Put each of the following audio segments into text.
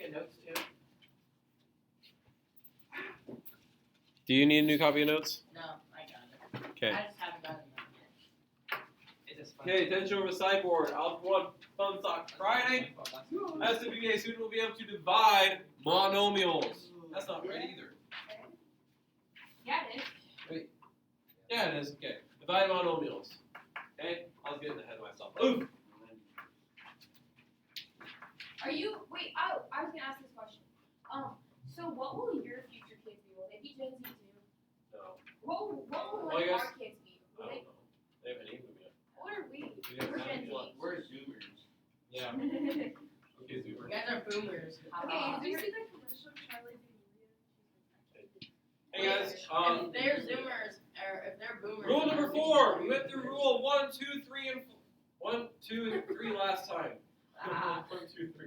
of notes too? Do you need a new copy of notes? No, I got it. Okay. I just haven't gotten them yet. Is this fun? Okay, attention over sideboard. Algebra 1 Fun Talk Friday. SWA student will be able to divide monomials. That's not right either. Yeah, it is. Yeah, it is. Okay. Divide monomials. Okay? I was getting ahead of myself. Ooh. Are you, wait, I was gonna ask this question. So what will your future kids be? Will they be Gen Z too? No. What will Well, like I guess- our kids be? I Will don't they, know. They haven't named them yet. what are we? We didn't We're have Gen any. Z. We're Zoomers. Yeah. Okay, Okay, Zoomer. You guys are boomers. did you see the commercial of Charlie D'Amelio? Hey guys, If they're zoomers, or if they're boomers. rule number 4. We went through rule 1, 2, 3, and 1, 2, and 3 last time. Ah. 1, 2, 3.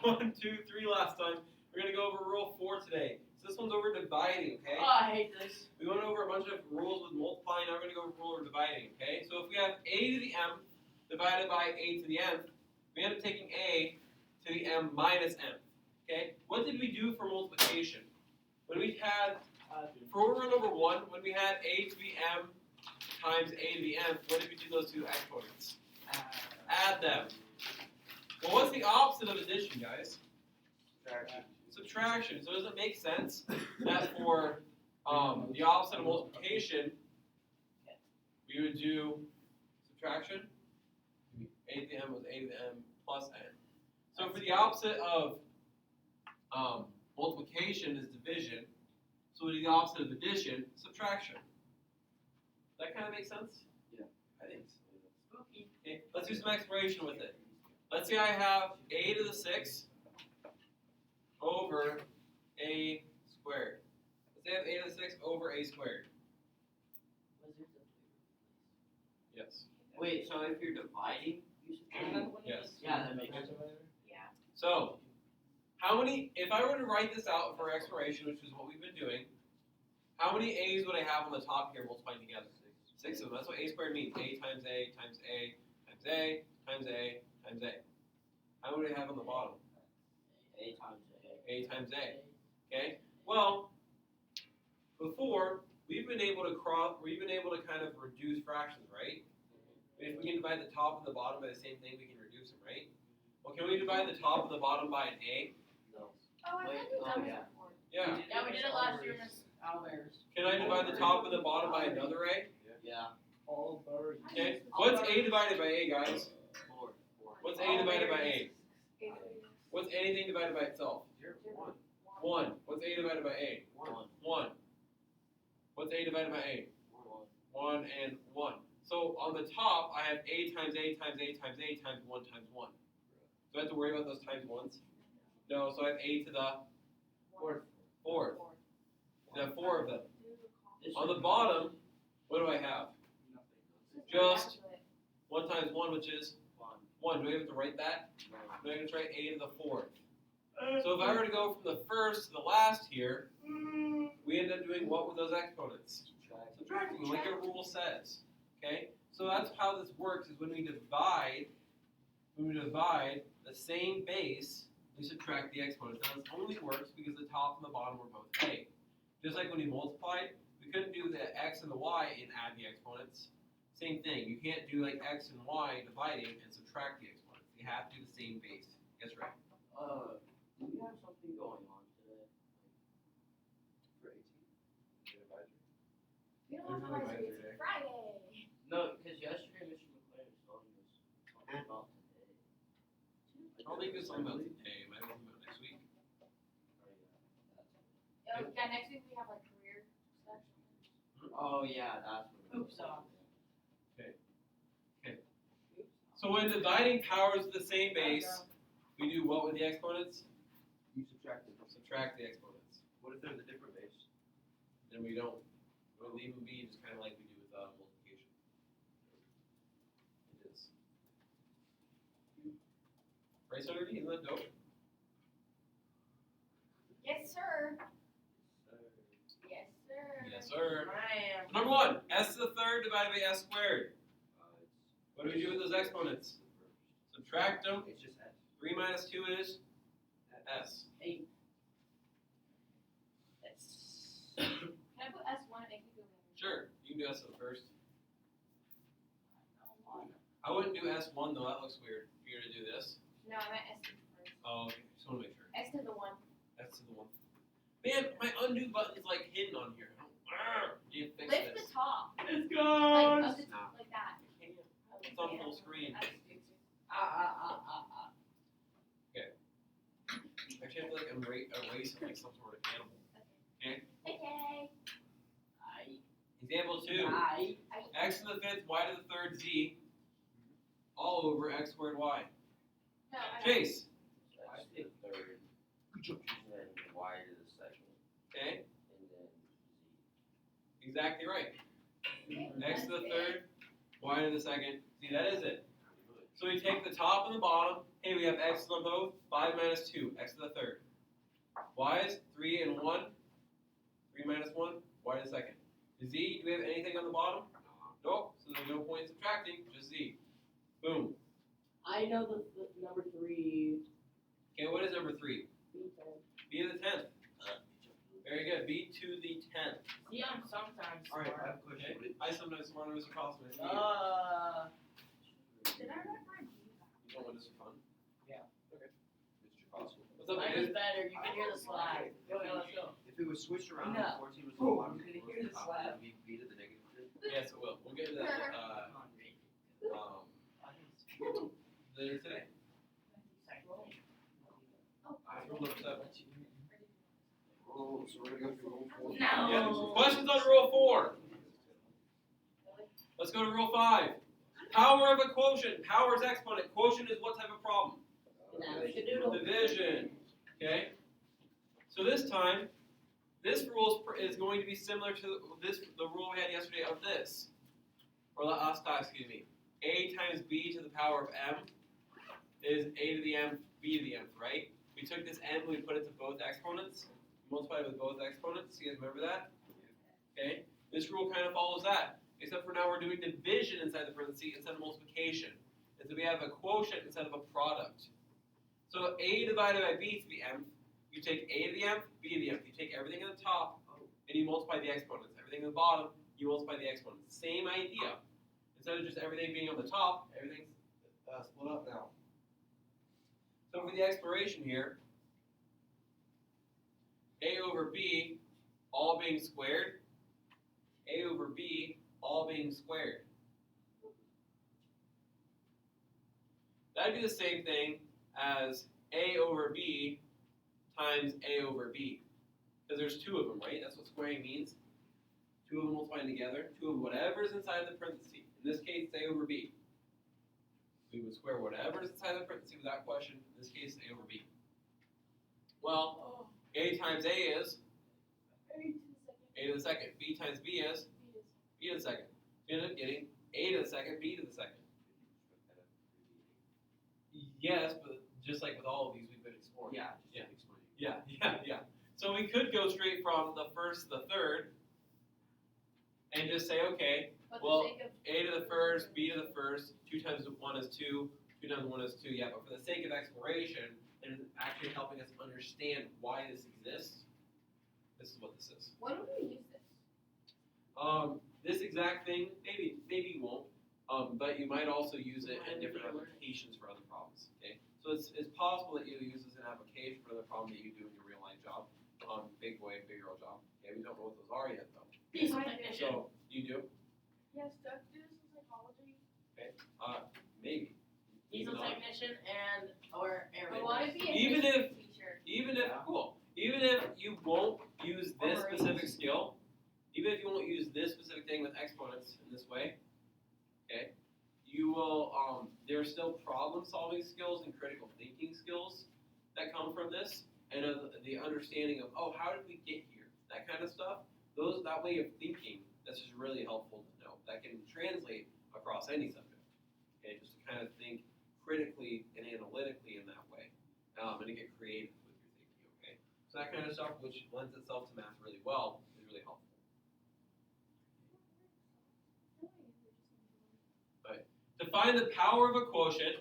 Got it. 1, 2, 3 last time. We're gonna go over rule 4 today. So this one's over dividing, okay? Oh, I hate this. We went over a bunch of rules with multiplying. Now we're gonna go over rule of dividing, okay? So if we have a to the m divided by a to the nth, we end up taking a to the m minus m. Okay? What did we do for multiplication? When we had for rule number 1, when we had a to the m times a to the nth, what did we do those two exponents? Add them. Well, what's the opposite of addition, guys? Subtraction. So does it make sense that for the opposite of multiplication, we would do subtraction? A to the m was a to the m plus n. So for the opposite of multiplication is division. So the opposite of addition, subtraction. Does that kind of make sense? Yeah. I think so. Spooky. Okay, let's do some exploration with it. Let's say I have a to the 6 over a squared. Let's say I have a to the 6 over a squared. Yes. Wait, so if you're dividing, you should Yes. Yeah, that makes sense. Yeah. So, how many, if I were to write this out for exploration, which is what we've been doing, how many a's would I have on the top here multiplying together? 6 of them. That's what a squared means. A times a times a times a times a times a. How many would I have on the bottom? A times A. A times a. Okay? Well, before, we've been able to kind of reduce fractions, right? If we can divide the top and the bottom by the same thing, we can reduce them, right? Well, can we divide the top and the bottom by an a? No. Oh, I Wait, thought oh, you yeah. before. Yeah. Yeah, we did it last year, Miss Albers. Can I divide the top and the bottom by another a? Yeah. All birds. Okay. What's a divided by a, guys? 4. What's a divided by a? What's anything divided by itself? 1. What's a divided by a? 1. What's a divided by a? 1 and 1. So on the top, I have a times a times a times a times 1 times 1. Do I have to worry about those times 1s? No, so I have a to the 4th. I have 4 of them. On the bottom, what do I have? Just 1 times 1, which is 1. Do I have to write that? No, I'm going to try a to the 4th. So if I were to go from the first to the last here, we end up doing what with those exponents? Subtracting, like our rule says. Okay? So that's how this works, is when we divide the same base, we subtract the exponents. Now this only works because the top and the bottom were both a. Just like when we multiplied, we couldn't do the x and the y and add the exponents. Same thing. You can't do like x and y dividing and subtract the exponents. You have to do the same base. Guess right. Do we have something going on today? We don't have There's to no advisory. advisory day. It's Friday. No, because yesterday Mr. McLean was telling us talking about today. I don't think there's something about today. Might be something about next week. Yeah, next week we have like career stuff. Oh yeah, that's what it Oops, was. So when dividing powers of the same base, we do what with the exponents? You subtract them. Subtract the exponents. What if there's a different base? Then we don't. We'll leave them be, just kind of like we do with multiplication. It is. Right, so isn't that dope? Yes, sir. Yes, sir. Yes, sir. Man. Number 1, s to the 3rd divided by s squared. It's What do we do with those exponents? Subtract them. It's just S. 3 minus 2 is S. 8. That's Can I put S1 and make me feel better? Sure, you can do S at the first. no one. I wouldn't do S1 though, that looks weird. You're gonna do this? No, I meant S2 first. Oh, okay, just wanna make sure. X to the 1. S to the 1. Man, my undo button's like hidden on here. You fix Lift this. the top. It's Like, gone. of the top, like that. It's on full screen. Actually, I have to like erase it like some sort of animal. Okay. Example 2. I. X to the 5th, y to the 3rd, z. All over x squared y. No, I Chase. Y to the third, and then Y to the second, Okay, and then Z. exactly right. don't. X to the 3rd, y to the 2nd. See, that is it. So we take the top and the bottom. Hey, we have x on both. 5 minus 2, x to the 3rd. Y is 3 and 1. 3 minus 1, y to the 2nd. Z, do we have anything on the bottom? Nope, so there's no point in subtracting, just z. Boom. I know the number 3. Okay, what is number 3? B to the 10th. Very good, B to the 10th. See, I'm sometimes Alright, I smart. have a question. Okay, I sometimes smarter Mr. Crossman. Uh, Did I not find you? You don't want this for fun? Mr. Cosmo. What's up, mine is dude? better. You can hear the slide. Go, let's go. If it was switched around, No. and 14 was the Boom, bottom, you can and hear the 14 was slap. top, it'd be B to the negative 3. Yes, it will. We'll get into that later today. I rolled up 7. Oh, so we're gonna go through rule 4. No. Yeah. Questions on rule 4. Let's go to rule 5. Power of a quotient. Power is exponent. Quotient is what type of problem? Division. Okay. So this time, this rule is going to be similar to the rule we had yesterday of this, or last time, excuse me. A times b to the power of m is a to the m, b to the mth, right? We took this m, we put it to both exponents, multiplied it with both exponents. You guys remember that? Okay. This rule kind of follows that, except for now we're doing division inside the parentheses instead of multiplication, and so we have a quotient instead of a product. So a divided by b to the mth, you take a to the mth, b to the mth. You take everything at the top, and you multiply the exponents. Everything at the bottom, you multiply the exponents. Same idea. Instead of just everything being on the top, everything's split up now. So for the exploration here, a over b, all being squared, a over b, all being squared. That'd be the same thing as a over b times a over b. Because there's two of them, right? That's what squaring means. Two of them multiplying together. Two of whatever's inside the parenthesis. In this case, a over b. We would square whatever's inside the parenthesis without question. In this case, a over b. Well, a times a is a to the second. B times b is b to the second. You end up getting a to the second, b to the second. Yes, but just like with all of these, we've been exploring. Yeah, Yeah. just explain. Yeah. So we could go straight from the first to the third and just say, okay, But well, the sake of a to the first, b to the first, 2 times 1 is 2, 2 times 1 is 2, yeah, but for the sake of exploration and actually helping us understand why this exists, this is what this is. when would we use this? This exact thing, maybe you won't, but you might also use it in different applications for other problems, okay? So it's possible that you use this in application for the problem that you do in your real life job, big boy, big girl job. Okay, we don't know what those are yet though. Diesel technician. So, you do? Yes, Doug do this in psychology. Maybe. Diesel Not. technician or air I want to be a Even history teacher. Even if, Yeah. cool, even if you won't use this Or specific raise. skill, even if you won't use this specific thing with exponents in this way, okay, you will, there are still problem solving skills and critical thinking skills that come from this, and the understanding of, oh, how did we get here, that kind of stuff. That way of thinking, that's just really helpful to know. That can translate across any subject, okay, just to kind of think critically and analytically in that way, and to get creative with your thinking, okay? So that kind of stuff, which lends itself to math really well, is really helpful. To find the power of a quotient,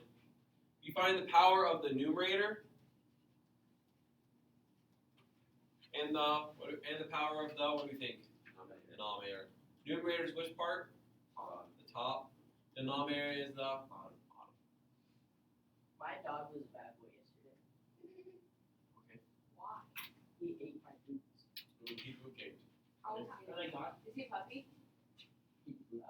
you find the power of the numerator And the power of the, what do we think? Denominator. Numerator is which part? The top. Denominator is the bottom. My dog was a bad boy yesterday. Okay. Why? He ate my boots. Keep moving. How old What I got? is he a puppy? Yeah.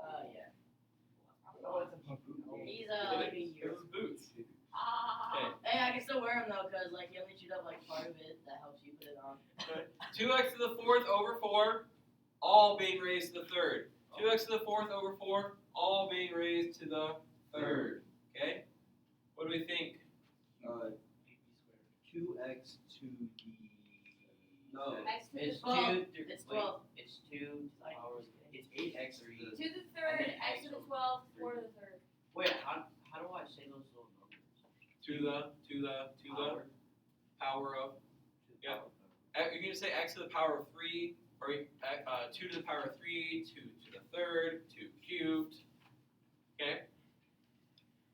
Oh, it's a puppy. He's It like a is year. boots. Ah. Hey, I can still wear him though, cause like he only chewed up like part of it. That helps you put it on. 2x to the fourth over 4, all being raised to the third. 2x to the fourth over 4, all being raised to the third. Okay? What do we think? 2x to the. No. X to the It's 12. two. It's 12. It's 2 Like, powers. It's 8x or to the third, X to the 12th, 4 to the third. Wait, how do I say those little numbers? To the power of. Yeah. You can just say x to the power of 3, or 2 to the power of 3, 2 to the third, 2 cubed. Okay?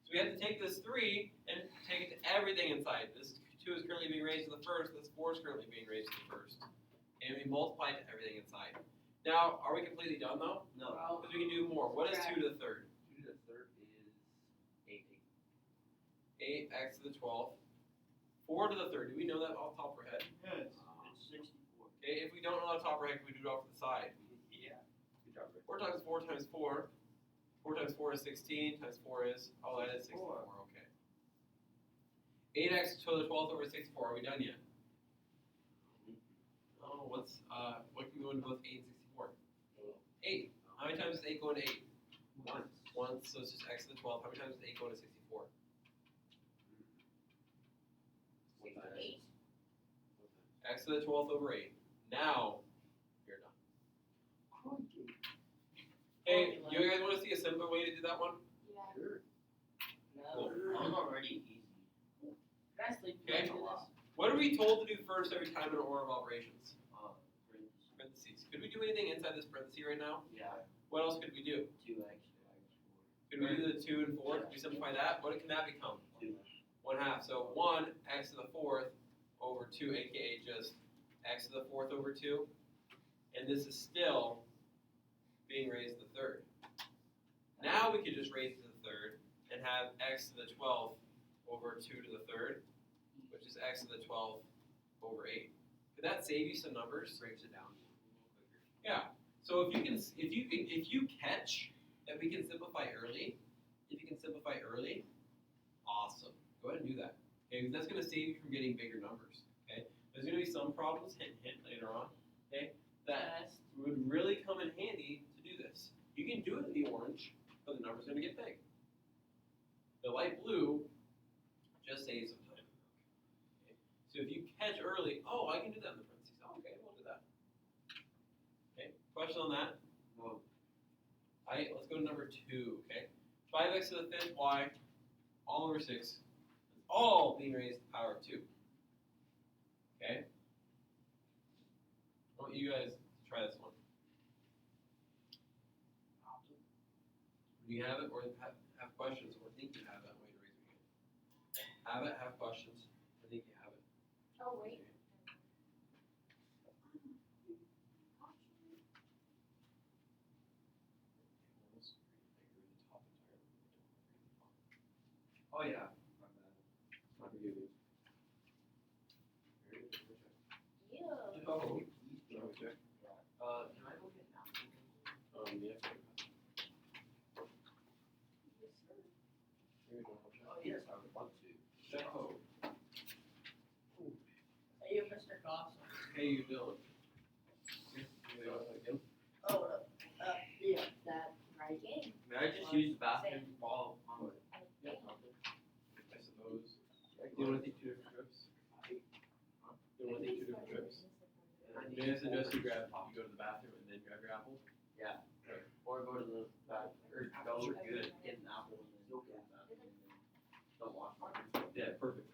So we have to take this 3 and take it to everything inside. This 2 is currently being raised to the first, this 4 is currently being raised to the first. And we multiply it to everything inside. Now, are we completely done though? No. Because we can do more. What is 2 to the third? 2 to the third is 8x to the 12th. 4 to the third. Do we know that off the top of our head? It's 64. Okay, if we don't know off the top of our head, can we do it off to the side? Yeah. Good job, Rick. 4 times 4 times 4. 4 times 4 is 16, times 4 is, oh, that is 64, okay. 8x to the 12th over 64, are we done yet? Oh, what can go into both 8 and 64? 8. How many times does 8 go into 8? Once, so it's just x to the 12th. How many times does 8 go into 64? 8. X to the 12th over 8. Now, you're done. Hey, you guys want to see a simpler way to do that one? Yeah. No. That was already easy. Can I sleep? Okay. Can I do this? What are we told to do first every time in an order of operations? Parentheses. Parentheses. Could we do anything inside this parenthesis right now? Yeah. What else could we do? 2x. Could we do the 2 and 4? Could we simplify that? What can that become? 2. 1/2. So 1 x to the 4th over 2, aka just x to the 4th over 2. And this is still being raised to the third. Now we could just raise it to the third and have x to the 12th over 2 to the third, which is x to the 12th over 8. Could that save you some numbers? Breaks it down a little quicker. Yeah. So if you catch that we can simplify early, awesome. Go ahead and do that. Okay, because that's going to save you from getting bigger numbers. Okay, there's going to be some problems, hint later on. Okay, that would really come in handy to do this. You can do it in the orange, but the number's going to get big. The light blue just saves some time. Okay? So if you catch early, oh, I can do that in the parentheses. Oh, okay, we'll do that. Okay, question on that? No. Alright, let's go to number 2, okay? 5x to the 5th y, all over 6. It's all being raised to the power of 2. Okay? I want you guys to try this one. Do you have it or have questions or think you have it? I'm waiting to raise your hand. Have it, have questions, or think you have it. Oh, wait. Oh yeah. My bad. Not for you, dude. Yeah. Oh. Can I check? Can I go get napkins? Yeah. Oh yes, I would want to. Oh. Hey, you, Mr. Goss. Hey, you doing? Oh, yeah, that right. Game. May I just use the bathroom while I'm I suppose. Do you want to take 2 different trips? Do you want to take 2 different trips? May I suggest you go to the bathroom and then grab your apple? or go to the bathroom or go good get an apple and then go to the bathroom and then don't wash my hands. Yeah, perfect.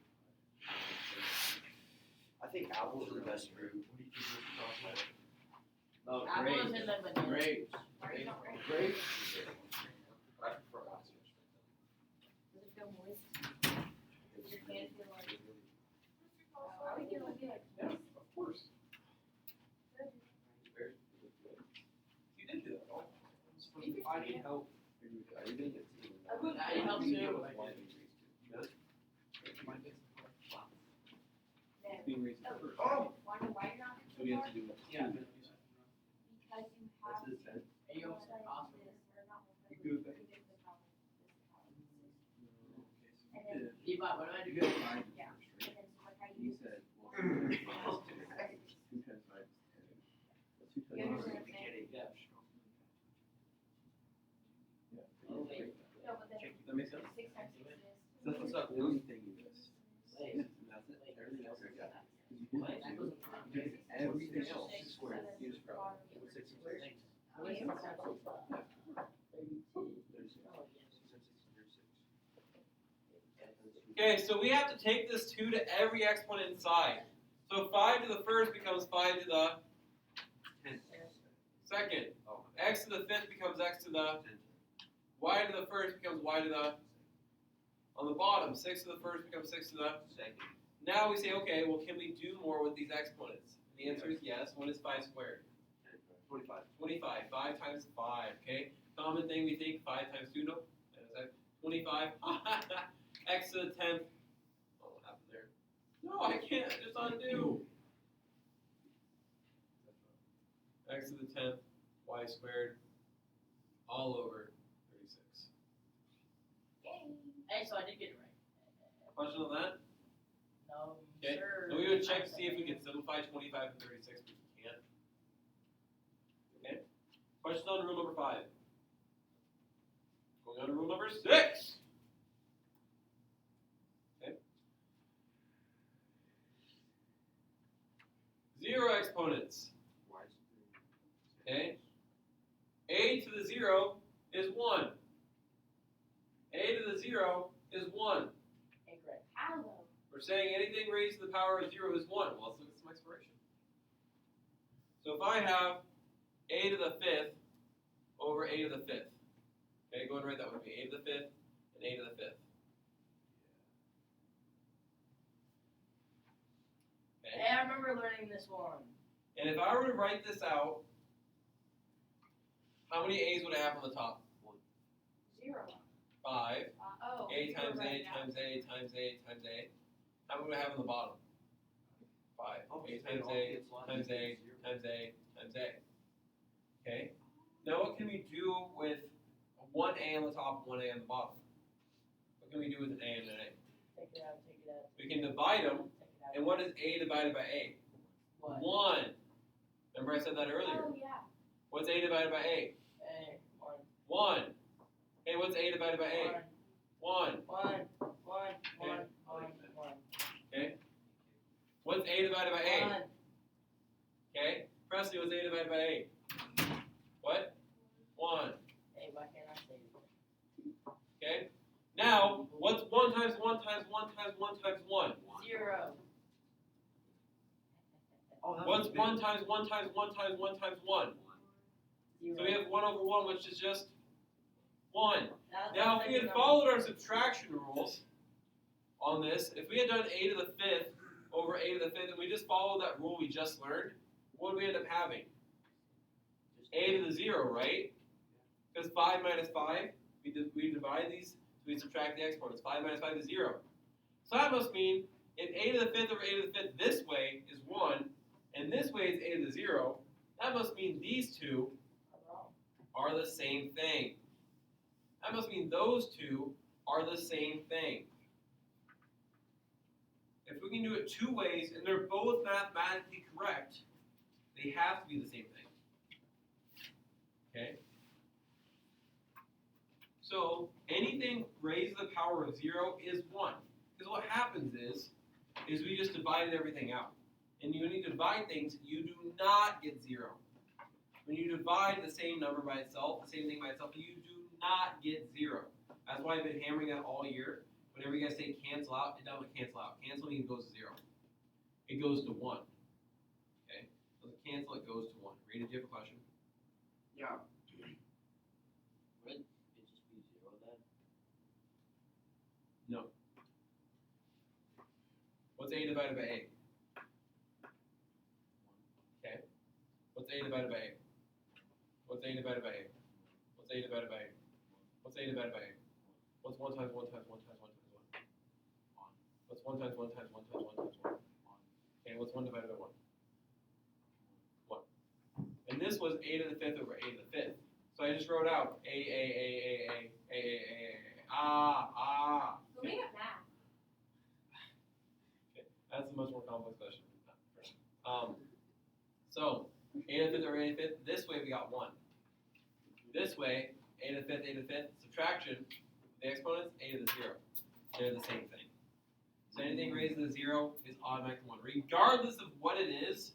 I think apples are the best fruit. What do you think of chocolate? Oh, Apples great. and then bananas. Great. Why are you not ready? Great. I prefer apples. Does it feel moist? Does your hand feel like? Are we doing good? Yeah, of course. I need help. Are you gonna get to the- I need help too. It's being raised first. Wonder why you're not So we have to do. Yeah. because you have That's his head. Are you almost awesome? You do it back. And then, Levi, what do I You do? got five Yeah. first, and right? then so like how He you. said, well, 2 times 5 is 10. But 2 times You understand 5 what I'm saying? Yeah. Oh, wait. No, but then That makes sense? 6 times 6 is. That's not the only thing you miss. Wait. And that's it. Everything else I got. Wait, that goes You did everything else squared. You just brought 6 and 6. Wait, it's not that close. 32. 36. Oh, yes. 6 times 6 is 36. Okay, so we have to take this 2 to every exponent inside. So 5 to the first becomes 5 to the second. Oh. X to the fifth becomes x to the y to the first becomes y to the on the bottom. 6 to the first becomes 6 to the Second. Now we say, okay, well, can we do more with these exponents? And the answer is yes. What is 5 squared? 25. 25. 5 times 5. Okay. Common thing we think 5 times 2. Nope. That is 25. X to the 10th. Oh, what happened there? No, I can't. Just undo. X to the 10th. Y squared. All over 36. Yay. Hey, so I did get it right. Question on that? No, Okay. sir. So we would check to see if we can simplify 25 and 36, but we can't. Okay. Question on rule number 5. Going on to rule number 6. Okay. 0 exponents. Okay. A to the 0 is 1. A to the 0 is 1. Incorrect. How though? We're saying anything raised to the power of 0 is 1. Well, let's look at some expiration. So if I have a to the 5th over a to the 5th. Okay, go and write that with me. A to the 5th and a to the 5th. Okay. Hey, I remember learning this one. And if I were to write this out, how many a's would I have on the top? 0. 5. Oh. A times right A now. times A times A times A. How many would I have on the bottom? 5. A times A times A times A times A. Okay? Now what can we do with one A on the top and one A on the bottom? What can we do with an A and an A? Take it out, take it out. We can divide them, Take it out. and what is A divided by A? What? 1. Remember I said that earlier. Oh yeah. What's A divided by A? Hey, 1. 1. Hey, what's A divided by A? 1. 1. 1. Okay? What's A divided by A? 1. Okay? Presley, what's A divided by A? What? 1. Hey, why can't I say it? Okay? Now, what's 1 times 1 times 1 times 1 times 1? 0. What's 1 times 1 times 1 times 1 times 1? 0. So we have 1 over 1, which is just 1. That's Now, the if we had second followed our subtraction rules on this, if we had done a to the 5th over a to the 5th, and we just followed that rule we just learned, what would we end up having? A to the 0, right? Because 5 minus 5, we divide these, we subtract the exponents. 5 minus 5 is 0. So that must mean if a to the 5th over a to the 5th this way is 1, and this way is a to the 0, that must mean these two are the same thing. That must mean those two are the same thing. If we can do it 2 ways, and they're both mathematically correct, they have to be the same thing. Okay? So, anything raised to the power of 0 is 1. Because what happens is we just divided everything out. And when you divide things, you do not get 0. When you divide the same number by itself, the same thing by itself, you do not get 0. That's why I've been hammering that all year. Whenever you guys say cancel out, it doesn't cancel out. Cancel means it goes to 0. It goes to 1. Okay? So the cancel, it goes to 1. Rita, do you have a question? Yeah. Would it just be 0 then? No. What's A divided by A? Okay. What's A divided by A? What's A divided by A? What's a divided by a? What's a divided by a? What's 1 times 1 times 1 times 1 times 1? What's 1 times 1 times 1 times 1 times 1? Okay, what's 1 divided by 1? 1. And this was a to the 5th over a to the 5th. So I just wrote out a. Who made up math? Okay, that's a much more complex question. So a to the 5th over a to the 5th. This way we got 1. This way, a to the 5th, a to the 5th. Subtraction, the exponents, a to the 0. They're the same thing. So anything raised to the 0 is automatically 1. Regardless of what it is,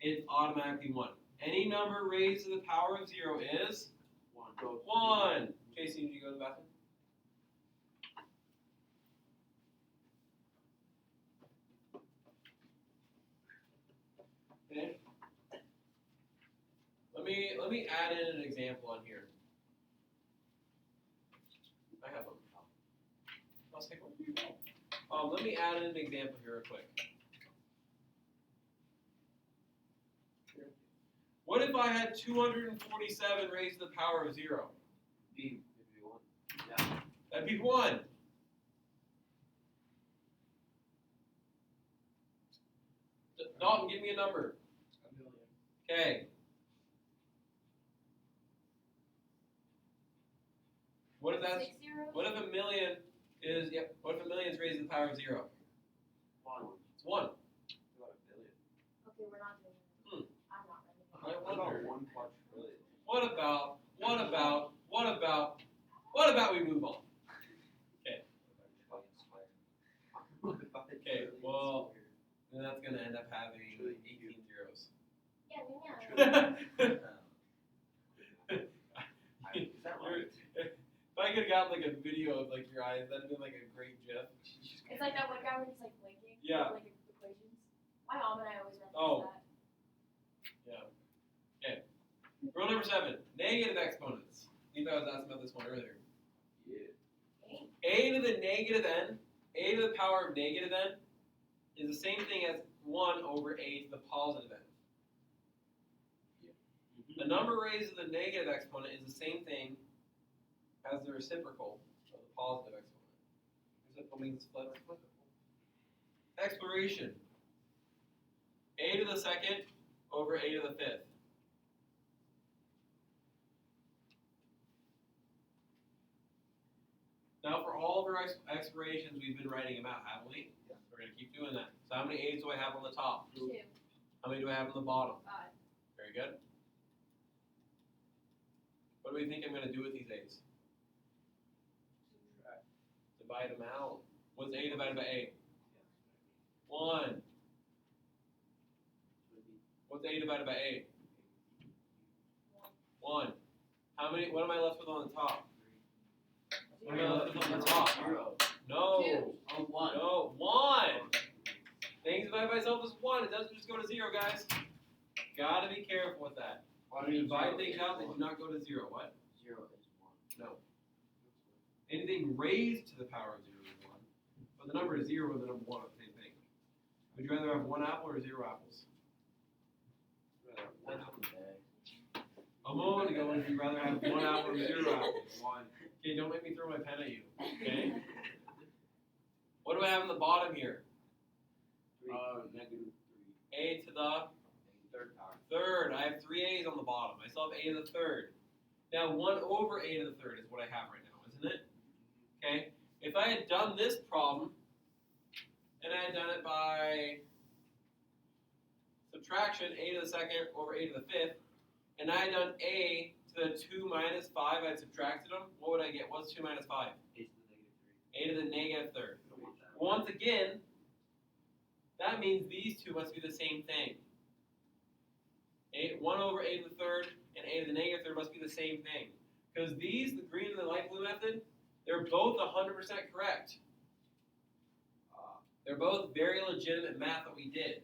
it's automatically 1. Any number raised to the power of 0 is 1. Jason, did you go to the bathroom? Okay. Let me add in an example on here. I have them. I'll take one. Let me add in an example here real quick. What if I had 247 raised to the power of 0? B, if you want. Yeah. That'd be 1. Dalton, give me a number. A million. Okay. What if that's 6 zeros? what if a million is what if a million is raised to the power of 0? 1. It's 1. About a billion. Okay, we're not doing it. I'm not running it. I What about wonder. 1 quadrillion? What about we move on? Okay, well, then that's gonna end up having 18 zeros. Yeah, yeah. Is that right? If I could have got like a video of like your eyes, that'd been like a great gif. It's like that one guy when he's like blinking. Yeah. Like equations. My mom and I always reference Oh. that. Rule number 7, negative exponents. Levi was asking about this one earlier. Yeah. A to the negative n, a to the power of negative n, is the same thing as 1 over a to the positive n. The number raised to the negative exponent is the same thing as the reciprocal of the positive exponent. Reciprocal means flip. Exploration. A to the 2nd over a to the 5th. Now for all of our explorations, we've been writing them out, haven't we? Yeah. We're going to keep doing that. So how many A's do I have on the top? 2, How many do I have on the bottom? 5. Very good. What do we think I'm going to do with these A's? Divide them out. What's A divided by A? 1. What's A divided by A? 1. How many? What am I left with on the top? What am I left with on the top? 0. No. 2. Oh, 1. No. 1. Things divided by itself is 1. It doesn't just go to 0, guys. Gotta be careful with that. When you divide things out, they do not go to 0. What? 0 is 1. No. Anything raised to the power of 0 is 1. But the number 0 and the number 1 are the same thing. Would you rather have 1 apple or 0 apples? One apple a day. A moment ago, would you rather have 1 apple or 0 apples? 1. Okay, don't make me throw my pen at you. Okay? What do I have in the bottom here? 3. Negative 3. A to the Third power. third. I have 3 A's on the bottom. I still have A to the third. Now 1 over A to the third is what I have right now, isn't it? Okay? If I had done this problem, and I had done it by subtraction, A to the 2nd over A to the 5th, and I had done A to the 2 minus 5, I had subtracted them, what would I get? What's 2 minus 5? A to the negative third. Once again, that means these two must be the same thing. 1 over A to the third and A to the negative third must be the same thing. Because these, the green and the light blue method, they're both 100% correct. They're both very legitimate math that we did.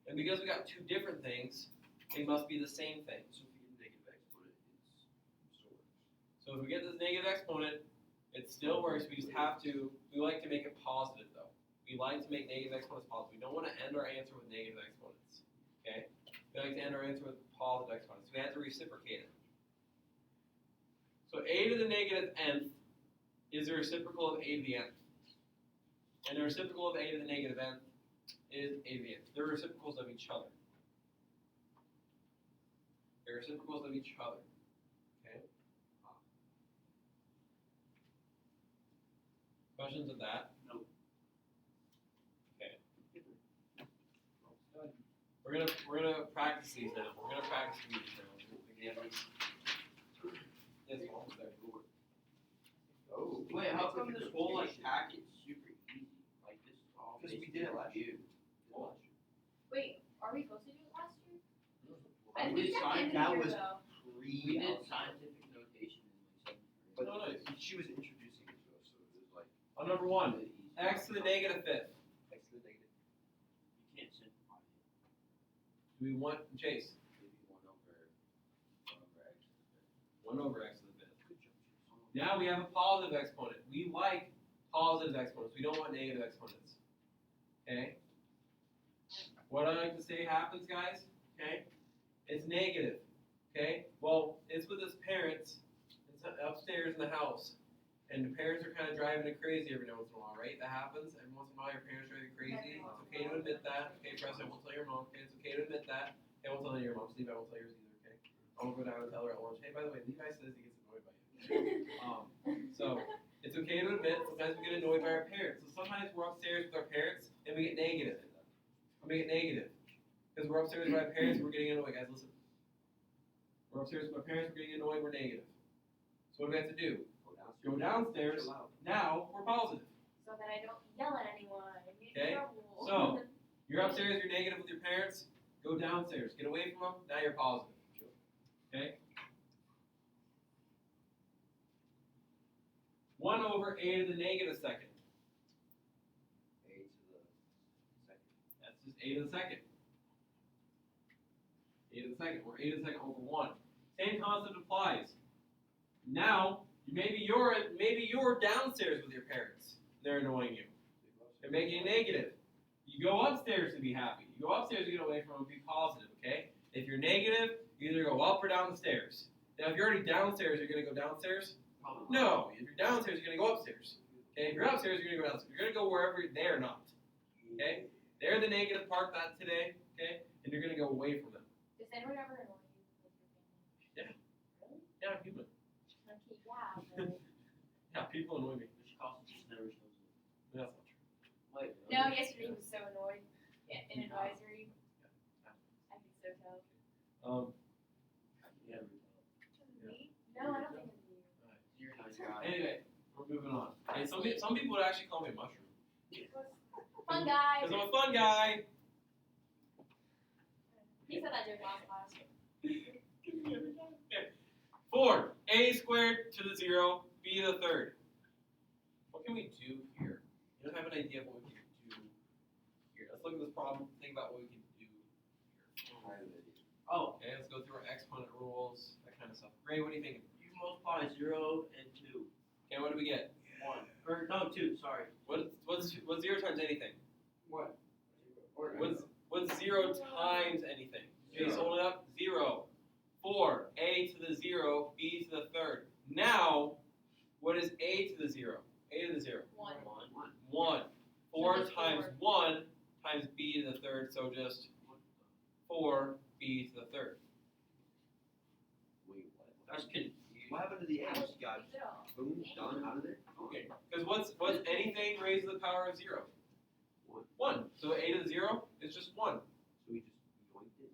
And because we got two different things, they must be the same thing. So if we get this negative exponent, it still works. We just have to, we like to make it positive though. We like to make negative exponents positive. We don't want to end our answer with negative exponents. Okay? We like to end our answer with positive exponents. So we have to reciprocate it. So a to the negative nth is the reciprocal of a to the nth. And the reciprocal of a to the negative nth is a to the nth. They're reciprocals of each other. They're reciprocals of each other. Okay? Questions of that? No. Okay. We're gonna practice these now. We're gonna practice these now. Yes, almost there. Oh. Wait, how come this whole like packet's super easy? Like this is all. Because we did it last year. Wait, are we supposed to do it last year? I I think did at the end of that the year was though. We did scientific notation in like 7th But No, no. she was introducing it to us, so it was like On number one, grade. x to the negative fifth. x to the negative. You can't simplify it. Do we want Chase? Maybe 1 over x. 1 over x to the fifth. Now we have a positive exponent. We like positive exponents. We don't want negative exponents. Okay? What I like to say happens, guys, okay? It's negative. Okay? Well, it's with his parents. It's upstairs in the house. And the parents are kind of driving it crazy every once in a while, right? That happens. Every once in a while your parents drive you crazy. It's okay to admit that. Okay, Preston, I won't tell your mom. Okay, it's okay to admit that. Okay, I won't tell your mom. Steve, I won't tell yours either, okay? I won't go down and tell her at lunch, hey, by the way, Levi says he gets annoyed by you. So, it's okay to admit sometimes we get annoyed by our parents. So sometimes we're upstairs with our parents and we get negative. We get negative. Because we're upstairs with our parents and we're getting annoyed. Guys, listen. We're upstairs with our parents, we're getting annoyed, we're negative. So what do we have to do? Go downstairs. Now we're positive. So that I don't yell at anyone. And get in Okay, trouble. so you're upstairs, you're negative with your parents. Go downstairs. Get away from them. Now you're positive. Okay? 1 over a to the negative second. A to the second. That's just a to the second. A to the second, or a to the second over 1. Same concept applies. Now, maybe you're downstairs with your parents. They're annoying you. They're making you negative. You go upstairs to be happy. You go upstairs to get away from them, be positive, okay? If you're negative, you either go up or down the stairs. Now, if you're already downstairs, you're going to go downstairs? No. If you're downstairs, you're going to go upstairs. Okay? If you're upstairs, you're going to go downstairs. You're going to go wherever they're not. Okay? They're the negative part that today, okay? And you're going to go away from them. Does anyone ever annoy you with your family? Yeah. Really? Yeah, people. Okay, yeah, but... Yeah, people annoy me. Which cost just never shows up. That's not true. Like, No, yesterday he was so annoyed. Yeah, in advisory. I can so tell. I can never tell. Me? No, I don't think it's you. You're a nice guy. Anyway, we're moving on. And some people would actually call me a mushroom. Fun guy. Because I'm a fun guy. He said that joke last class. 4, a squared to the 0, b to the third. What can we do here? You don't have an idea of what we can do here. Let's look at this problem, think about what we can do here. Oh, Okay, let's go through our exponent rules, that kind of stuff. Ray, what do you think? you multiply 0 and 2. Okay, what do we get? 1. Or, no, 2, sorry. What's 0 times anything? What? What's 0 times anything? Chase, Zero. hold it up. 0. 4, a to the 0, b to the third. Now, what is a to the 0? A to the 0. 1. 1. So 4 just times 4. 1 times b to the third, so just 4b to the third. Wait, what? That's confusing. What happened to the I A's? was- Got it all. boom, done, out of there? Okay. Because what's anything raised to the power of 0? One. 1. So a to the 0 is just 1. So we just yoinked it?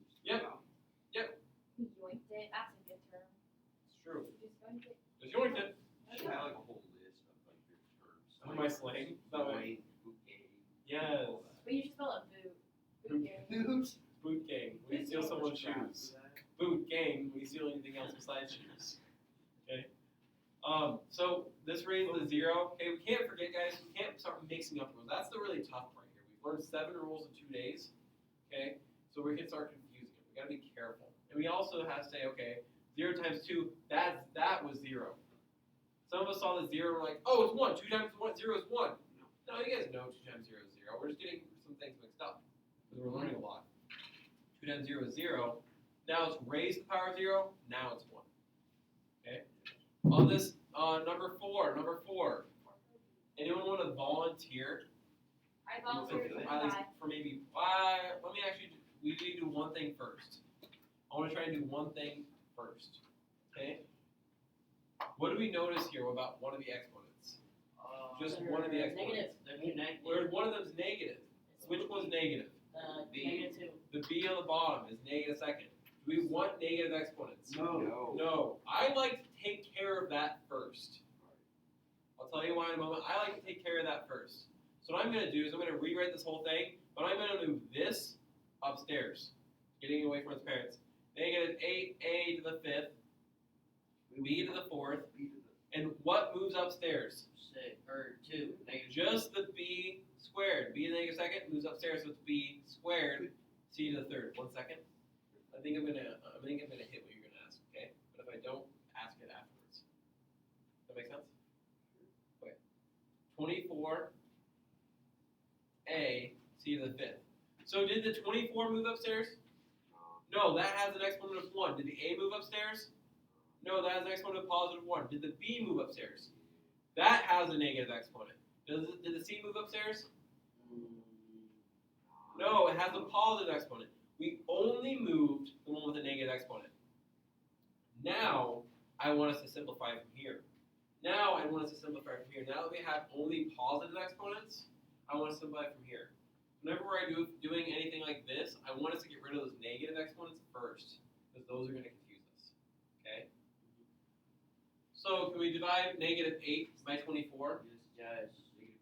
Yep. He yoinked it. That's a good term. It's true. He just yoinked it. Just yoinked it. You should have like a whole list of like your terms. Of my slang? That way. Yoink, bouquet, Yes. all that. But you just spell it boot. Boot game. Oops. Boot gang. We steal someone's shoes. Boot gang. We steal anything else besides shoes. Okay. So this raises to 0. Okay, we can't forget, guys. We can't start mixing up rules. That's the really tough part here. We've learned 7 rules in 2 days. Okay, so we can start confusing it. We got to be careful. And we also have to say, okay, 0 times 2. That was 0. Some of us saw the 0 and we're like, oh, it's 1. 2 times 1, 0 is 1. No, you guys know 2 times 0 is 0. We're just getting some things mixed up because we're learning a lot. 2 times 0 is 0. Now it's raised to the power of 0. Now it's 1. Okay? On this, number four. Anyone want to volunteer? I volunteer for At least 5. for maybe, let me actually, we need to do one thing first. I want to try and do one thing first, okay? What do we notice here about one of the exponents? Just one of the exponents. Negative. They're negative. Where one of them is negative. Which one's negative? Negative 2. The b on the bottom is negative second. Do we want negative exponents? No. No. I like to take care of that first. I'll tell you why in a moment. I like to take care of that first. So what I'm going to do is I'm going to rewrite this whole thing, but I'm going to move this upstairs, getting away from its parents. Negative 8a to the 5th, b to the 4th, and what moves upstairs? 2. Negative. Just the b squared. B to the negative second moves upstairs, so it's b squared. C to the 3rd. 1 second. I think I'm gonna hit what you're gonna ask, okay? But if I don't, ask it afterwards. That make sense? Okay. 24 a c to the 5th. So did the 24 move upstairs? No, that has an exponent of 1. Did the a move upstairs? No, that has an exponent of positive 1. Did the b move upstairs? That has a negative exponent. Did the c move upstairs? No, it has a positive exponent. We only moved the one with a negative exponent. Now, I want us to simplify from here. Now that we have only positive exponents, I want to simplify from here. Whenever we're doing anything like this, I want us to get rid of those negative exponents first, because those are going to confuse us. Okay? So, can we divide negative 8 by 24? Yes, -3.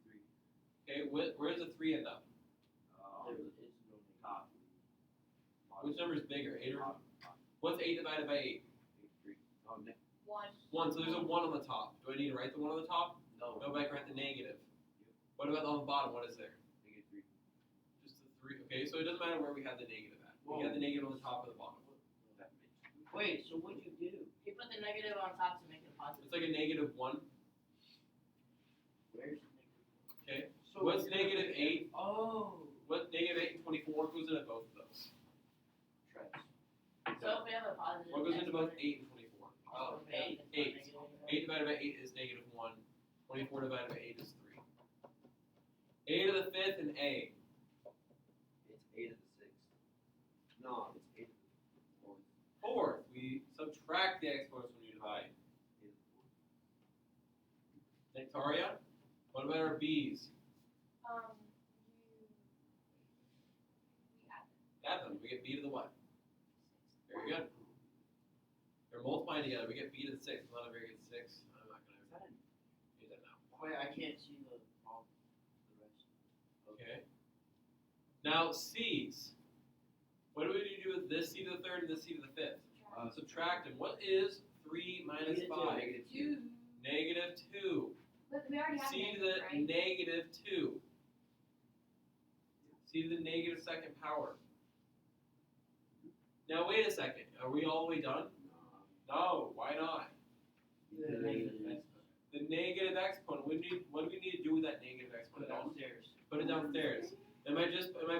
Okay, where does the 3 end up? It's on the top. Which number is bigger, 8 or? What's 8 divided by 8? 3. Oh, 1. 1, so there's a 1 on the top. Do I need to write the 1 on the top? no. No, but I can write the negative. What about on the bottom? What is there? -3. Just the 3. Okay, so it doesn't matter where we have the negative at. We have the negative on the top or the bottom. Wait, so what'd you do? You put the negative on top to make it positive. It's like a negative 1. Where's Okay. so What's negative 8? Oh. What negative 8 and 24 goes into both of those? Trash. So if we have a positive. What goes into both exponent, 8 and 24? so if we have 8. negative, 8 divided by 8 is negative 1. 24 divided by 8 is 3. A to the 5th and A. It's 8 to the 6th. No, it's 8 to the 4th. 4th. We subtract the exponents when you divide. Victoria? What about our B's? We add Add them. We get B to the what? Very good. They're multiplying together. We get B to the 6th. Not a very good 6. I'm not going to use that now. Wait, I can't see the rest. Okay. Now C's. What do we need to do with this C to the 3rd and this C to the 5th? Subtract them. What is 3 minus 5? Two. Negative 2. But we already have C to negative, the right? negative 2. C to the negative 2nd power. Now wait a second. Are we all the way done? No. Why not? The negative The negative exponent. What do we need to do with that negative exponent? downstairs. Put it downstairs. Am I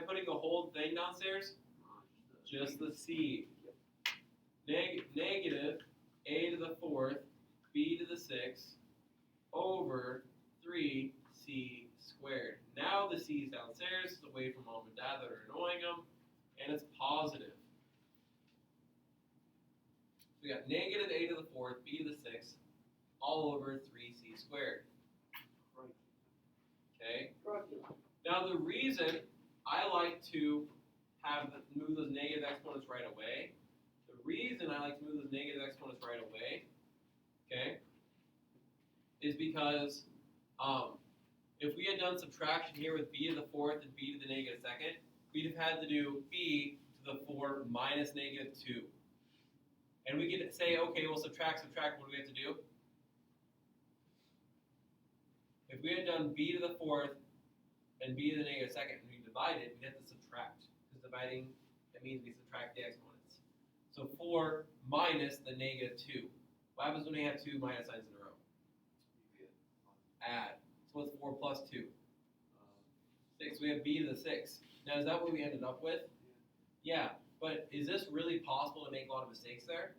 putting the whole thing downstairs? Just the C. Negative a to the 4th, b to the 6th, over 3c squared. Now the c is downstairs, it's away from mom and dad that are annoying them, and it's positive. So we got negative a to the 4th, b to the 6th, all over 3c squared. Okay? Now the reason I like to move those negative exponents right away, okay, is because if we had done subtraction here with b to the 4th and b to the negative 2nd, we'd have had to do b to the 4 minus negative 2. And we could say, okay, well, subtract, what do we have to do? If we had done b to the 4th and b to the negative 2nd, and we divided, we'd have to subtract. Because dividing, that means we subtract the exponents. So 4 minus the negative 2. What happens when we have 2 minus signs in a row? Add. So what's 4 plus 2? 6. We have b to the 6. Now, is that what we ended up with? Yeah. But is this really possible to make a lot of mistakes there?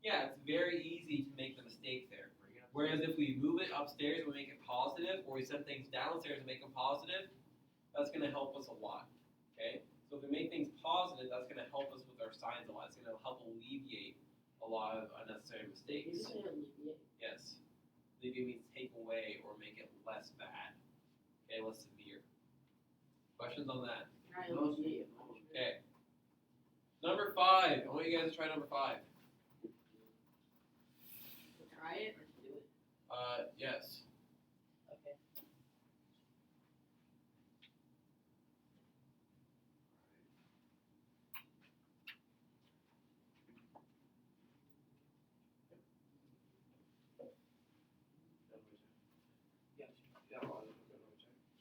Yeah, it's very easy to make the mistake there, Whereas if we move it upstairs and we make it positive, or we send things downstairs and make them positive, that's going to help us a lot. Okay? So if we make things positive, that's going to help us with our signs a lot. It's going to help alleviate a lot of unnecessary You mistakes. say alleviate. Yes. Alleviate means take away or make it less bad. Okay, less severe. Questions on that? Try alleviate. Okay. Number 5. I want you guys to try number 5. Try it or do it. Yes. Okay.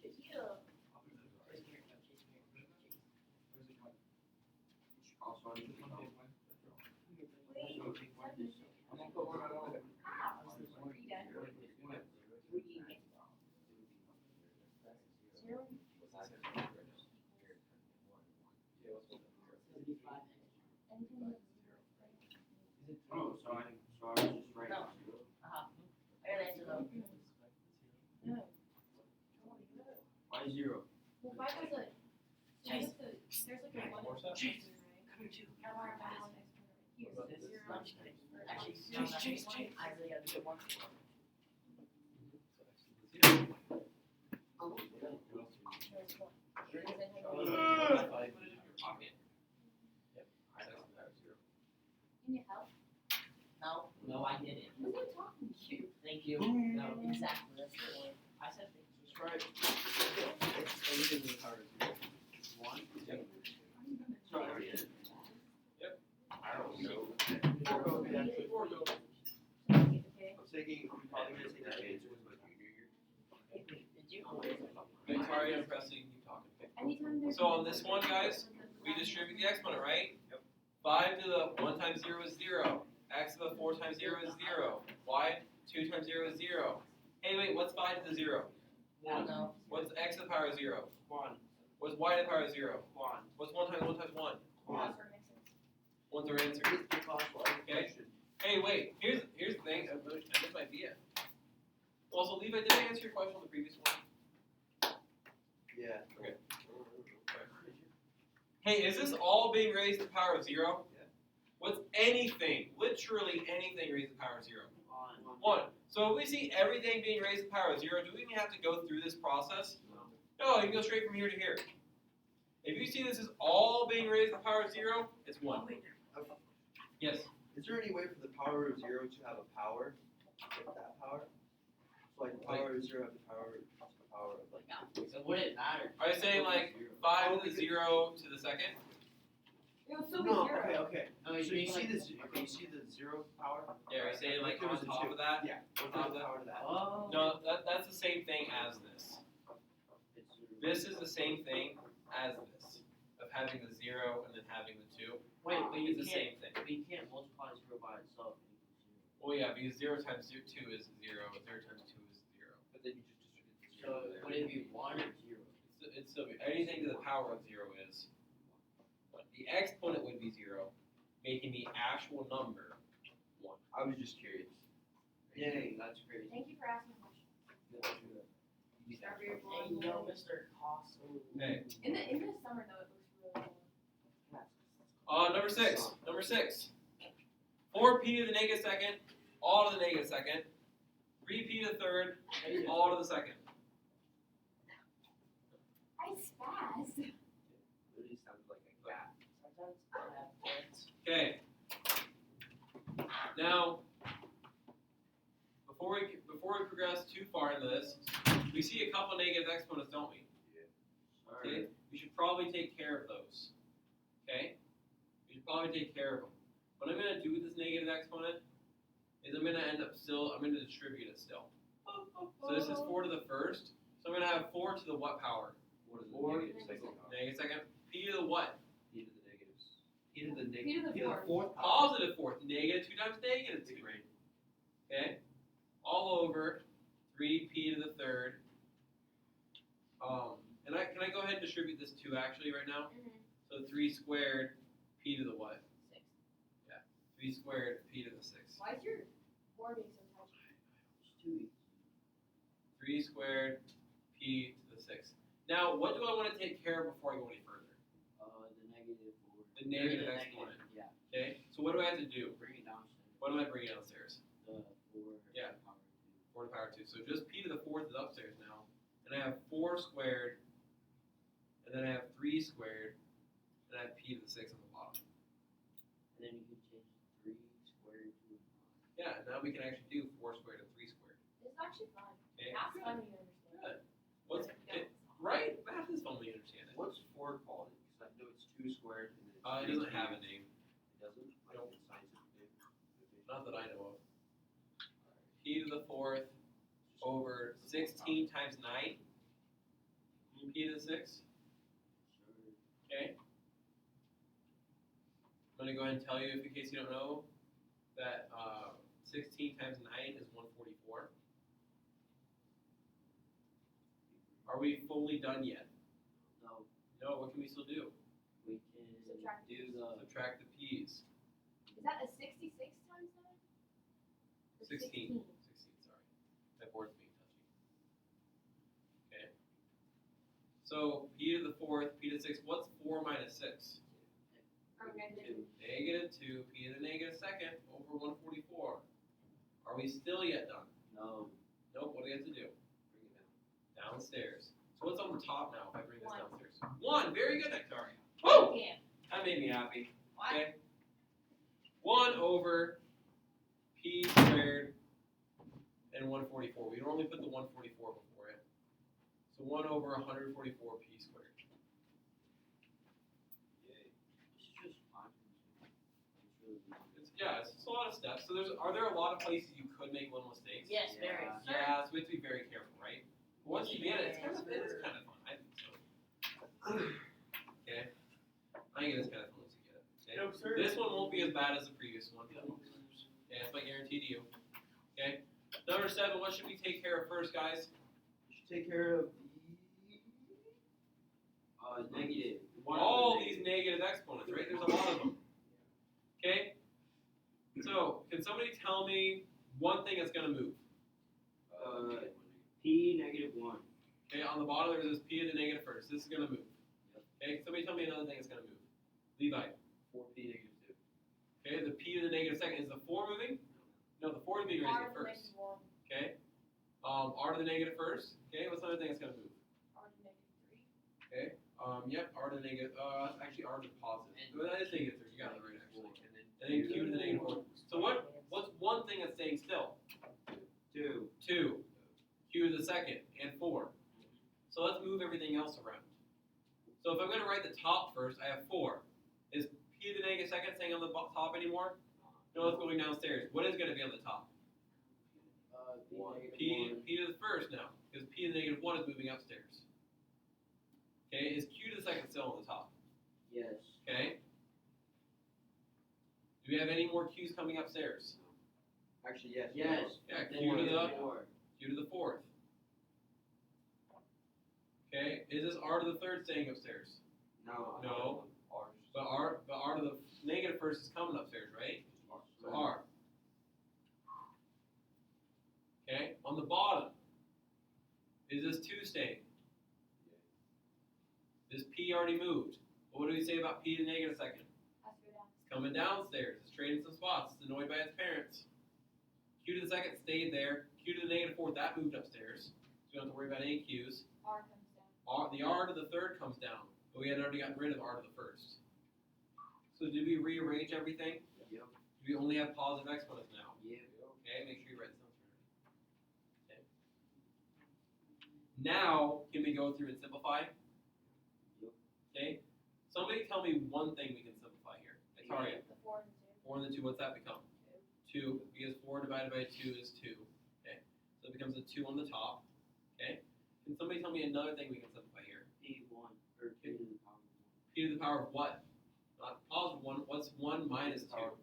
Chase me up. Chase me here. No, chase me here. Chase. Also, I need to know. It'll be 5 Oh, so I was just writing No. zero. I gotta answer them. Why zero? Well, 5 was a. Chase. There's like a 1 What's that? Chase. right? Come here, too. I want to balance here. What about This this? is not Chase. Actually, Chase, no, that's Chase, one. Chase. I really gotta do one. Can you help? No, no, I didn't. Who's you talking to? Thank you. No, exactly. That's the point. I said things. Just write. One. Sorry. I don't know. Okay. I'm taking, I'm probably gonna take that answer with my junior year. Did you? Okay, sorry, I'm pressing. Keep talking. Okay. Anytime there's. So on this one, guys, we distribute the exponent, right? Yep. 5 to the 1 times 0 is 0. X to the 4 times 0 is 0. Y 2 times 0 is 0. Hey, wait, what's 5 to the 0? I don't know. What's x to the power of 0? 1. What's y to the power of 0? 1. What's 1 times 1 times 1? One. What's our answer? Okay. Hey, wait, here's the thing. This might be it. Well, so Levi, did I answer your question on the previous one? Yeah. Okay. Hey, is this all being raised to the power of 0? Yeah. What's anything, literally anything raised to the power of 0? One. 1. So if we see everything being raised to the power of 0, do we even have to go through this process? No, you can go straight from here to here. If you see this is all being raised to the power of 0, it's 1. Yes? Is there any way for the power of 0 to have a power? Like that power? So like the power of 0 have the power of like So would it matter? Are you saying like 5 to the 0 to the second? It would still be No, 0. okay. No, So you mean see like- this okay, you see the 0 power? Yeah, are you saying like There on was a top 2. of that? Yeah. What's the power to that? Oh. No, that's the same thing as this. This is the same thing as this. Of having the 0 and then having the 2. Wait, but you It's the can't. same thing. But you can't multiply 0 by itself. Well, yeah, because 0 times 2 is 0. 0 times 2 is 0. But then you just distribute the So 0 there. would it be 1 or 0? It's still anything to the power of 0 is. But the exponent would be 0, making the actual number 1. I was just curious. Yay, that's crazy. Thank you for asking a question. Strawberry Hey, blonde. yo, Mr. Cost. Hey. In the summer though, it looks really cool. Number 6. Number 6. 4p to the negative second, all to the negative second. 3p to the third, all to the second. I spaz. Literally sounds like a cat. Sometimes I have kids. Okay. Now, before we progress too far into this, we see a couple negative exponents, don't we? Okay. We should probably take care of those. Okay. We should probably take care of them. What I'm going to do with this negative exponent is I'm going to distribute it still. So this is 4 to the first. So I'm going to have 4 to the what power? What is the 4 negative second power? Negative second. P to the what? P to the negatives. P to the P to the fourth. fourth power. Positive fourth. Negative 2 times negative 2. Great. Okay? All over 3p to the third. And can I go ahead and distribute this 2 actually right now? So 3 squared p to the what? 6. 3 squared p to the 6. Why is your board being so touchy? 3 squared p to the 6th. Now, what do I want to take care of before I go any further? The negative four. The negative exponent. Yeah. Okay, so what do I have to do? Bring it downstairs. What am I bringing downstairs? The four. Yeah. Power 4 to the power 2. So just p to the 4th is upstairs now. And I have 4 squared, and then I have 3 squared, and I have p to the 6th on the bottom. And then you can change 3 squared to a 9. Yeah, and now we can actually do 4 squared and 3 squared. It's actually fun. Okay, That's fun when you understand. good. What's it, right? Math is fun when you understand it. What's 4 called? Because I know it's 2 squared and then it's It doesn't have a name. It doesn't? Like Nope. in scientific name? Not that I know of. P to the 4th over 16 times 9. P to the 6th. Okay. I'm going to go ahead and tell you, if in case you don't know, that 16 times 9 is 144. Are we fully done yet? No, No, what can we still do? we can Subtract. do the. Subtract the p's. Is that a 66 times 9? Or 16, sorry. That board's being touchy. Okay. So p to the 4th, p to the 6th, what's 4 minus 6? Or negative. Negative 2, p to the negative 2nd over 144. Are we still yet done? No. Nope, what do we have to do? Bring it down. Downstairs. So what's on the top now if I bring this 1. downstairs? 1, very good, Victoria. Oh! Woo! Damn. That made me happy. What? Okay. 1 over p squared and 144. We normally put the 144 before it. So 1 over 144 p squared. Yay. This is just fine. It's really not. It's just a lot of steps. So are there a lot of places you could make little mistakes? Yes, very. Yeah. Yeah, so we have to be very careful, right? But once you get it, it is kind of fun. I think so. Okay. I think it is kind of fun once you get it. Okay? No, sir. This one won't be as bad as the previous one. Yeah, that's my guarantee to you. Okay. Number 7, what should we take care of first, guys? You should take care of Negative. All these negative exponents, right? There's a lot of them. Okay? So, can somebody tell me one thing that's going to move? P negative 1. Okay, on the bottom there's this p to the negative first. This is going to move. Okay, somebody tell me another thing that's going to move. Levi. 4p negative 2. Okay, the p to the negative second. Is the 4 moving? No, the 4 is being raised R at to the first. negative 1. Okay. R to the negative first. Okay, what's another thing that's going to move? R to the negative 3. Okay. Yep, R to the negative, actually R to the positive. So that is negative 3. You got it right, actually. And then Q to the negative 4. So what's one thing that's staying still? 2. 2. Q to the second, and 4. So let's move everything else around. So if I'm going to write the top first, I have 4. Is P to the negative second staying on the top anymore? No, it's going downstairs. What is going to be on the top? P to the first now, because P to the negative 1 is moving upstairs. Okay, is Q to the second still on the top? Yes. Okay. Do we have any more Q's coming upstairs? actually yes. Yes. Yeah, Then Q to the negative 4. Q to the 4th. Okay, is this R to the 3rd staying upstairs? No. No. R. But R to the negative first is coming upstairs, right? So R. Okay, on the bottom, is this 2 staying? This P already moved. But what do we say about P to the negative second? Has to go down. It's coming downstairs. It's trading some spots. It's annoyed by its parents. Q to the second stayed there. Q to the negative 4th, that moved upstairs. So we don't have to worry about any Q's. R comes down. The R to the 3rd comes down. But we had already gotten rid of R to the 1st. So did we rearrange everything? Yep. Do we only have positive exponents now? Yep. Okay, make sure you write this down. Okay. Now, can we go through and simplify? Yep. Okay. Somebody tell me one thing we can simplify here. Victoria. The 4 and the 2. 4 and the 2, what's that become? 2, because 4 divided by 2 is 2. Okay. So it becomes a 2 on the top. Okay. Can somebody tell me another thing we can simplify here? P1 or P to the power 1. P to the power of what? Not positive 1. What's 1 minus 2? Negative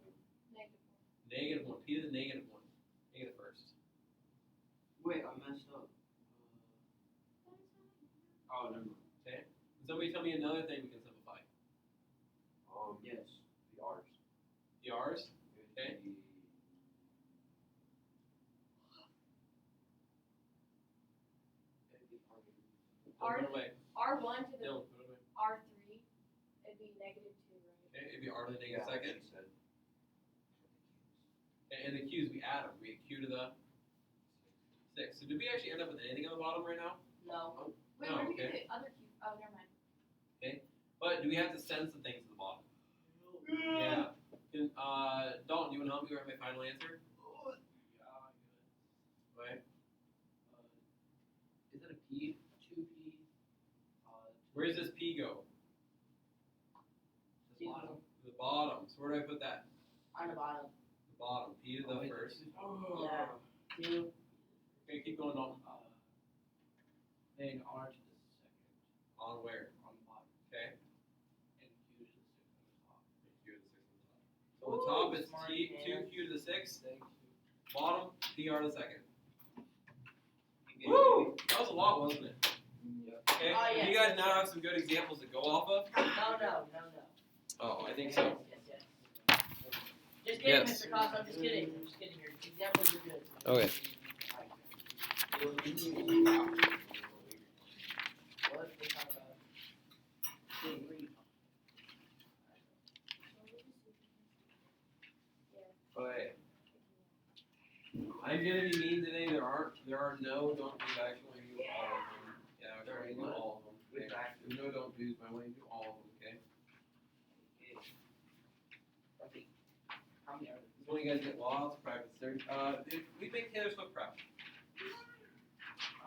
1. Negative 1. P to the negative 1. Negative first. Wait, I messed up. Oh, never mind. Can somebody tell me another thing we can simplify? Yes. The R's. The R's? Okay. The- 2 Put it away. R1 to the Dylan, put it away. R3, it'd be -2, right? Okay, it'd be R to the negative second. And the Q's, we add them. We add Q to the 6. So did we actually end up with anything on the bottom right now? No. Wait, No, where did we okay. get the other Q? Oh, never mind. But do we have to send some things to the bottom? Yeah. Can, Dalton, do you want to help me write my final answer? Right. Is it a P? 2P? Where does this P go? This bottom. To the bottom. So where do I put that? On the bottom. The bottom. P to the wait, first. Yeah. 2. Okay, keep going, Dalton. Then R to the second. On where? On the bottom. Okay. And Q to the sixth on the top. Q to the 6 on the top. So the top is smart T, man. 2Q to the 6. Thank you. Bottom, PR to the second. You Woo! That was a lot, wasn't it? Yep. Okay. Oh, Do yes, you guys yes, now yes. have some good examples to go off of? No. Oh, I think Yes, so. yes. Just kidding, Yes. Mr. Costa. I'm just kidding. Your examples are good. Okay. What? We're talking about. Okay. I'm gonna be mean today. There are no don't do actually do all of them. Yeah, I'm trying to do all of them. Okay. There's no don't do's, but I want you to do all of them. Okay. How many are there? This is when you guys get lost. Practice there. We make Taylor Swift proud.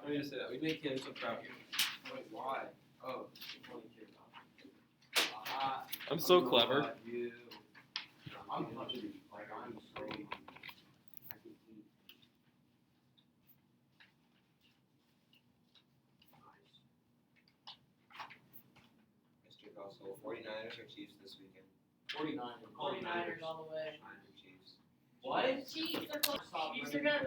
Let me just say that we make Taylor Swift proud here. Wait, why? Oh, it's only two. I'm so clever. You. I'm punching. Like I'm so. I can eat. Mr. Gossel, 49ers or Chiefs this weekend? 49. 49ers all the way. Niners or Chiefs? What? Chiefs are close. Stop Chiefs are gonna